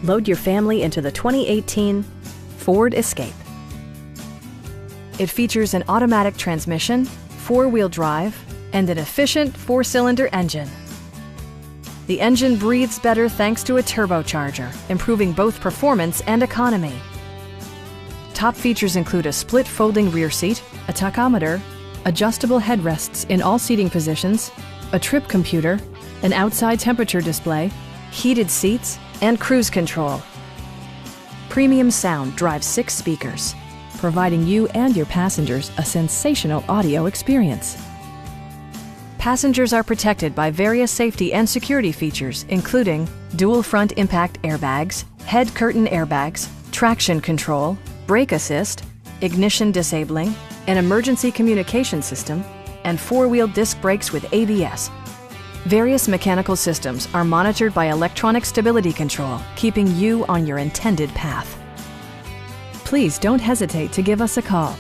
Load your family into the 2018 Ford Escape. It features an automatic transmission, four-wheel drive, and an efficient four-cylinder engine. The engine breathes better thanks to a turbocharger, improving both performance and economy. Top features include a split folding rear seat, a tachometer, adjustable headrests in all seating positions, a trip computer, an outside temperature display, heated seats, and cruise control. Premium sound drives 6 speakers, providing you and your passengers a sensational audio experience. Passengers are protected by various safety and security features, including dual front impact airbags, head curtain airbags, traction control, brake assist, ignition disabling, an emergency communication system, and four-wheel disc brakes with ABS. Various mechanical systems are monitored by electronic stability control, keeping you on your intended path. Please don't hesitate to give us a call.